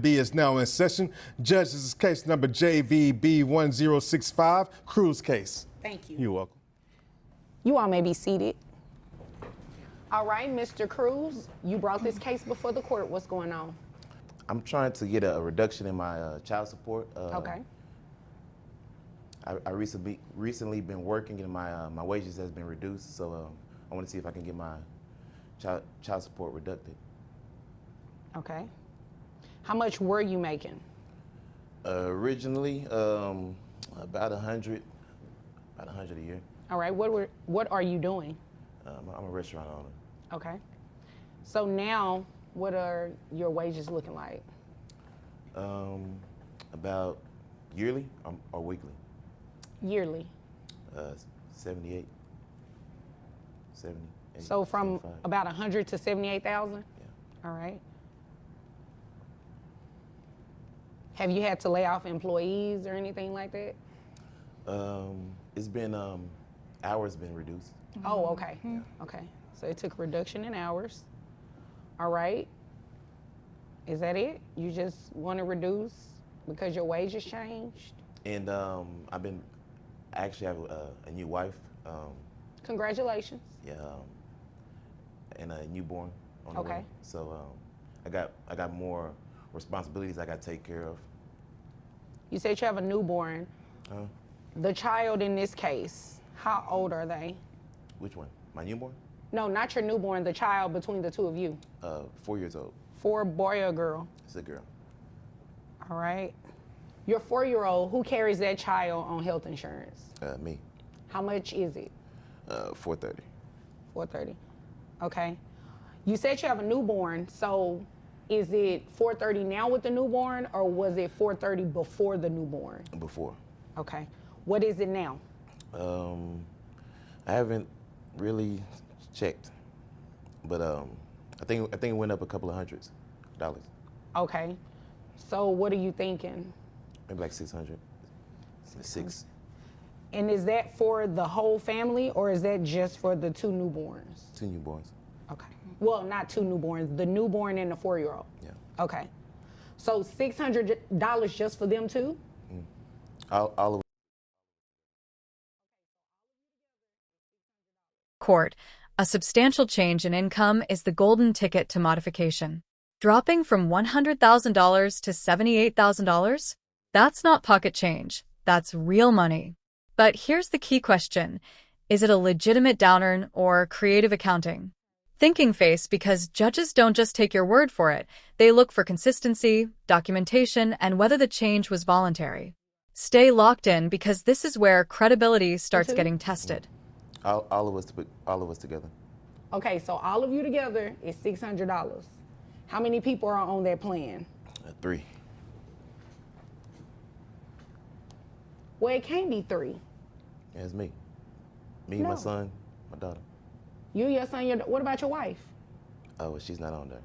B is now in session. Judge, this is case number JVB1065, Cruz case. Thank you. You're welcome. You all may be seated. All right, Mr. Cruz, you brought this case before the court. What's going on? I'm trying to get a reduction in my child support. Okay. I recently been working and my wages has been reduced, so I want to see if I can get my child support reducted. Okay. How much were you making? Originally, about 100 a year. All right. What are you doing? I'm a restaurant owner. Okay. So now, what are your wages looking like? About yearly or weekly? Yearly. 78. 70. So from 75. about 100 to 78,000? Yeah. All right. Have you had to lay off employees or anything like that? It's been hours been reduced. Oh, okay. Okay. So it took reduction in hours. All right. Is that it? You just want to reduce because your wages changed? And I actually have a new wife. Congratulations. Yeah. And a newborn on the Okay. way. So I got more responsibilities I got to take care of. You said you have a newborn. Huh? The child in this case, how old are they? Which one? My newborn? No, not your newborn, the child between the two of you. 4 years old. 4, boy or girl? It's a girl. All right. Your 4-year-old, who carries that child on health insurance? Me. How much is it? $430. $430. Okay. You said you have a newborn, so is it $430 now with the newborn, or was it $430 before the newborn? Before. Okay. What is it now? I haven't really checked, but I think it went up a couple of $100s. Okay. So what are you thinking? Maybe like 600. 6. And is that for the whole family, or is that just for the 2 newborns? 2 newborns. Okay. Well, not 2 newborns, the newborn and the 4-year-old. Yeah. Okay. So $600 just for them too? All of Court, a substantial change in income is the golden ticket to modification. Dropping from $100,000 to $78,000? That's not pocket change. That's real money. But here's the key question. Is it a legitimate down-earn or creative accounting? Thinking face, because judges don't just take your word for it. They look for consistency, documentation, and whether the change was voluntary. Stay locked in, because this is where credibility starts getting tested. all of us together. Okay, so all of you together is $600. How many people are on that plan? 3. Well, it can't be 3. Yeah, it's me. Me, No. my son, my daughter. You, your son, what about your wife? Oh, well, she's not on there.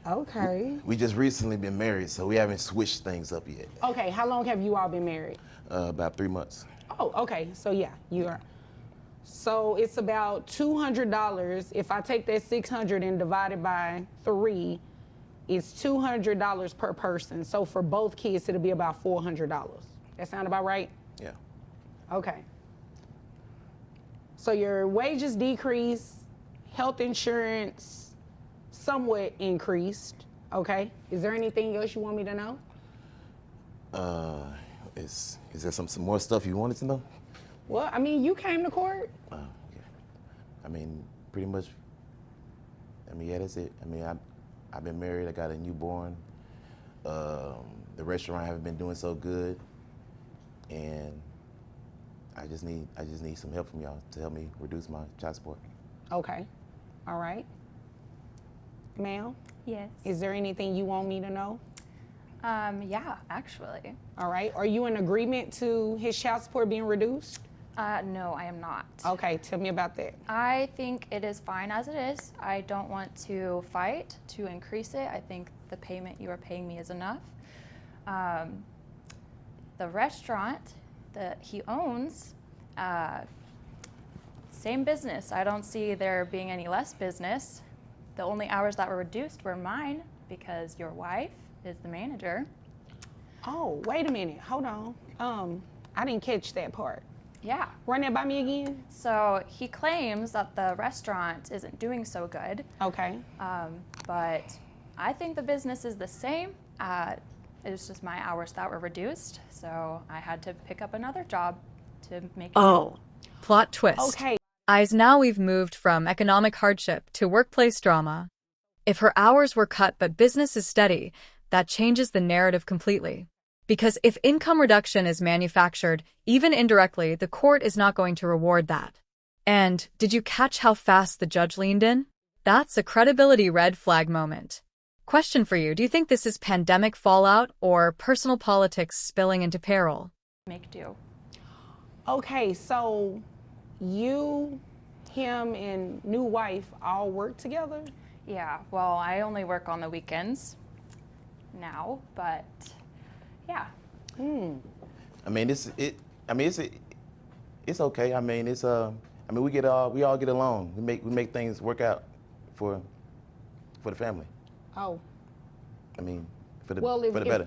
Okay. We just recently been married, so we haven't switched things up yet. Okay, how long have you all been married? About 3 months. Oh, okay, so yeah, you are. So it's about $200. If I take that 600 and divide it by 3, it's $200 per person. So for both kids, it'll be about $400. That sound about right? Yeah. Okay. So your wages decreased, health insurance somewhat increased, okay? Is there anything else you want me to know? Is there some more stuff you wanted to know? Well, I mean, you came to court. Yeah. I mean, pretty much. I mean, yeah, that's it. I mean, I've been married. I got a newborn. The restaurant haven't been doing so good, and I just need some help from y'all to help me reduce my child support. Okay. All right. Ma'am, Yes. is there anything you want me to know? Yeah, actually. All right. Are you in agreement to his child support being reduced? No, I am not. Okay, tell me about that. I think it is fine as it is. I don't want to fight to increase it. I think the payment you are paying me is enough. The restaurant that he owns, same business. I don't see there being any less business. The only hours that were reduced were mine because your wife is the manager. Oh, wait a minute. Hold on. I didn't catch that part. Yeah. Run that by me again. So he claims that the restaurant isn't doing so good, Okay. but I think the business is the same. It was just my hours that were reduced, so I had to pick up another job to make it. Oh, plot twist. Okay. Eyes, now we've moved from economic hardship to workplace drama. If her hours were cut but business is steady, that changes the narrative completely. Because if income reduction is manufactured, even indirectly, the court is not going to reward that. And did you catch how fast the judge leaned in? That's a credibility red flag moment. Question for you, do you think this is pandemic fallout or personal politics spilling into peril? Make do. Okay, so you, him, and new wife all work together? Yeah, well, I only work on the weekends now, but yeah. I mean, it's okay. I mean, we all get along. We make things work out for the family. Oh. I mean, for the Well, better.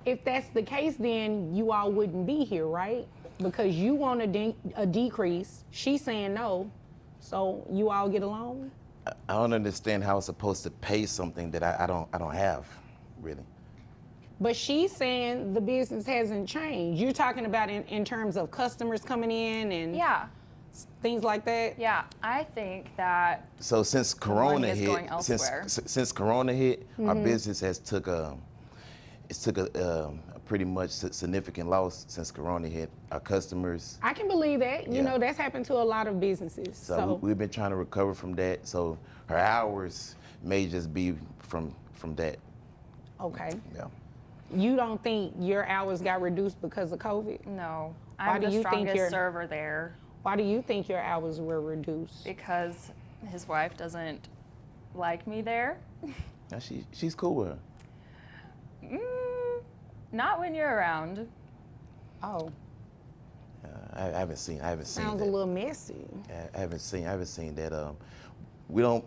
if that's the case, then you all wouldn't be here, right? Because you want a decrease. She's saying no. So you all get along? I don't understand how it's supposed to pay something that I don't have, really. But she's saying the business hasn't changed. You're talking about in terms of customers coming in and Yeah, things like that? yeah. I think that So since Corona money is hit, going elsewhere. since Corona hit, our business has took a pretty much significant loss since Corona hit. Our customers. I can believe that. You Yeah. know, that's happened to a lot of businesses. So we've been trying to recover from that. So her hours may just be from that. Okay. Yeah. You don't think your hours got reduced because of COVID? no, Why I'm do the you think strongest you're- server there Why do you think your hours were reduced? because his wife doesn't like me there. Now she's cool with her. Not when you're around. Oh, I haven't seen sounds that. a little messy. I haven't seen that. We don't.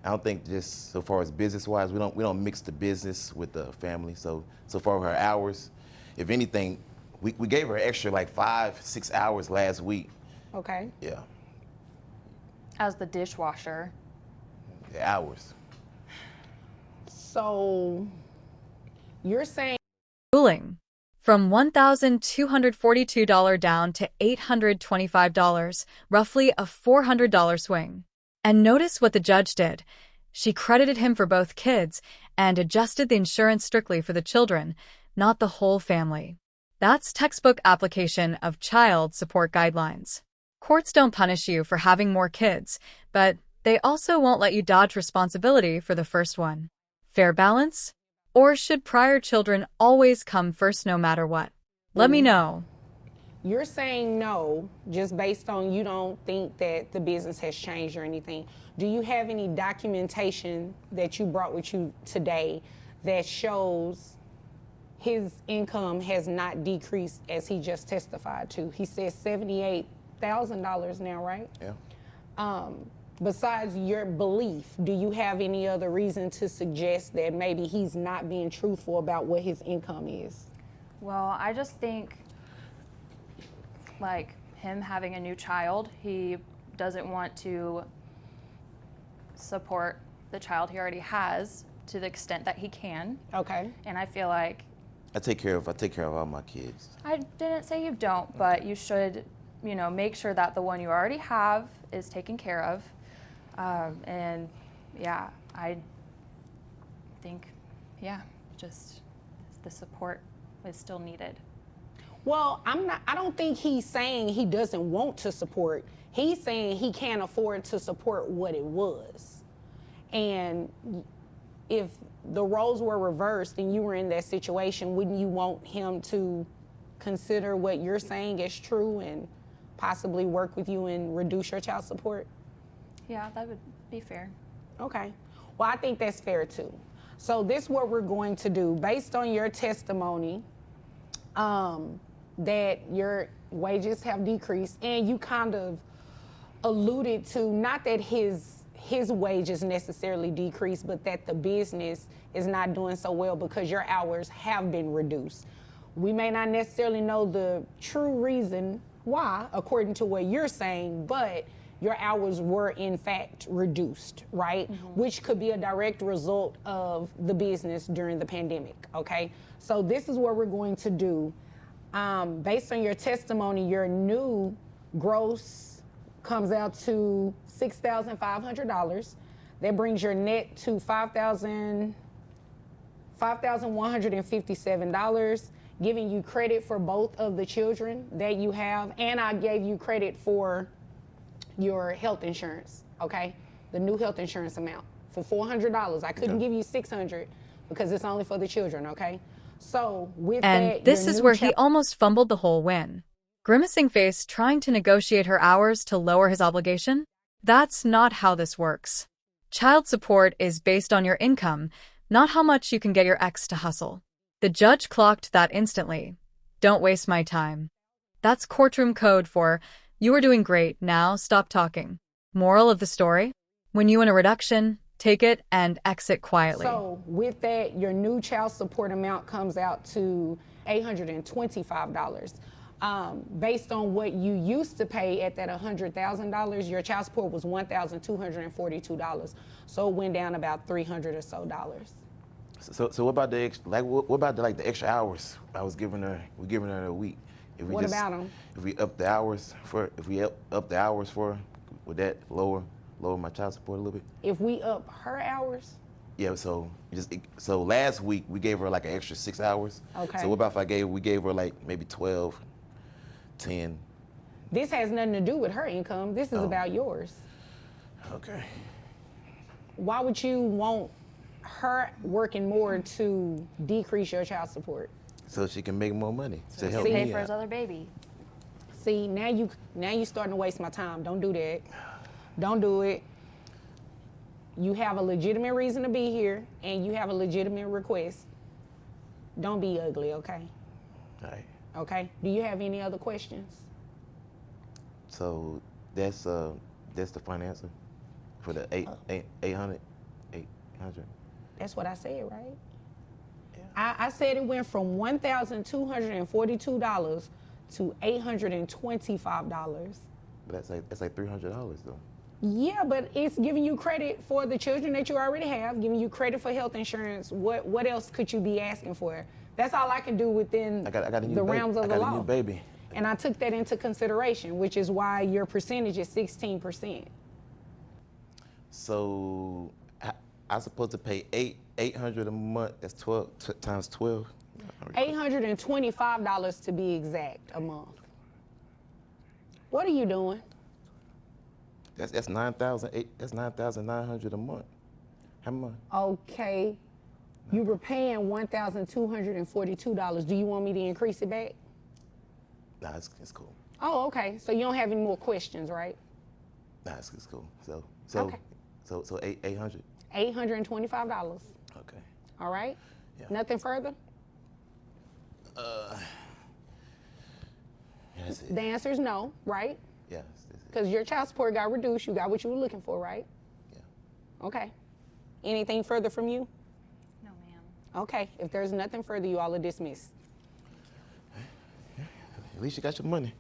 I don't think just so far as business wise, we don't mix the business with the family. So far her hours, if anything, we gave her extra like 5-6 hours last week. Okay. Yeah, As the dishwasher. the hours. So you're saying Ruling. From $1,242 down to $825, roughly a $400 swing. And notice what the judge did. She credited him for both kids and adjusted the insurance strictly for the children, not the whole family. That's textbook application of child support guidelines. Courts don't punish you for having more kids, but they also won't let you dodge responsibility for the first one. Fair balance? Or should prior children always come first no matter what? Let me know. You're saying no, just based on you don't think that the business has changed or anything. Do you have any documentation that you brought with you today that shows his income has not decreased as he just testified to? He says $78,000 now, right? Yeah. Besides your belief, do you have any other reason to suggest that maybe he's not being truthful about what his income is? Well, I just think, like, him having a new child, he doesn't want to support the child he already has to the extent that he can. Okay. And I feel like, I take care of all my kids. I didn't say you don't, but you should, make sure that the one you already have is taken care of. And yeah, I think, just the support is still needed. Well, I don't think he's saying he doesn't want to support. He's saying he can't afford to support what it was. And if the roles were reversed and you were in that situation, wouldn't you want him to consider what you're saying is true and possibly work with you and reduce your child support? Yeah, that would be fair. Okay. Well, I think that's fair too. So this is what we're going to do. Based on your testimony, that your wages have decreased, and you kind of alluded to, not that his his wages necessarily decreased, but that the business is not doing so well because your hours have been reduced. We may not necessarily know the true reason why, according to what you're saying, but your hours were in fact reduced, right? Which could be a direct result of the business during the pandemic, okay? So this is what we're going to do. Based on your testimony, your new gross comes out to $6,500. That brings your net to $5,157, giving you credit for both of the children that you have, and I gave you credit for your health insurance, okay? The new health insurance amount for $400. I couldn't give you $600 because it's only for the children, okay? So with And that, this your is new where he almost fumbled the whole win. Grimacing face trying to negotiate her hours to lower his obligation? That's not how this works. Child support is based on your income, not how much you can get your ex to hustle. The judge clocked that instantly. Don't waste my time. That's courtroom code for, you are doing great, now stop talking. Moral of the story? When you win a reduction, take it and exit quietly. So with that, your new child support amount comes out to $825. Based on what you used to pay at that $100,000, your child support was $1,242. So it went down about $300 or so dollars. So what about the what about the extra hours I was giving her? We're giving her a week. If we What about 'em? If we up the hours for her, would that lower my child support a little bit? If we up her hours, Yeah. So last week we gave her like an extra 6 hours. Okay. So what about if we gave her like maybe 12, 10? this has nothing to do with her income. This is about yours. Okay. Why would you want her working more to decrease your child support? So she can make more money to help Pay me for his out. other baby. See, now you starting to waste my time. Don't do that. Don't do it. You have a legitimate reason to be here, and you have a legitimate request. Don't be ugly, okay? All right. Okay. Do you have any other questions? So that's the final answer for the 800. That's what I said, right? I said it went from $1,242 to $825. But that's like $300 though. Yeah, but it's giving you credit for the children that you already have, giving you credit for health insurance. What else could you be asking for? That's all I can do within I got a new the baby. realms of the I got law. a new baby. And I took that into consideration, which is why your percentage is 16%. So I'm supposed to pay $800 a month. That's 12 times 12. $825 to be exact a month. What are you doing? That's $9,900 a month. How much? Okay, you were paying $1,242. Do you want me to increase it back? Nah, it's cool. Oh, okay. So you don't have any more questions, right? Nah, it's cool. So Okay. 800. $825. Okay. All right? Yeah. Nothing further? Yeah, that's it. The answer is no, right? Yeah. Because your child support got reduced. You got what you were looking for, right? Yeah. Okay. Anything further from you? No, ma'am. Okay. If there's nothing further, you all are dismissed. At least you got your money.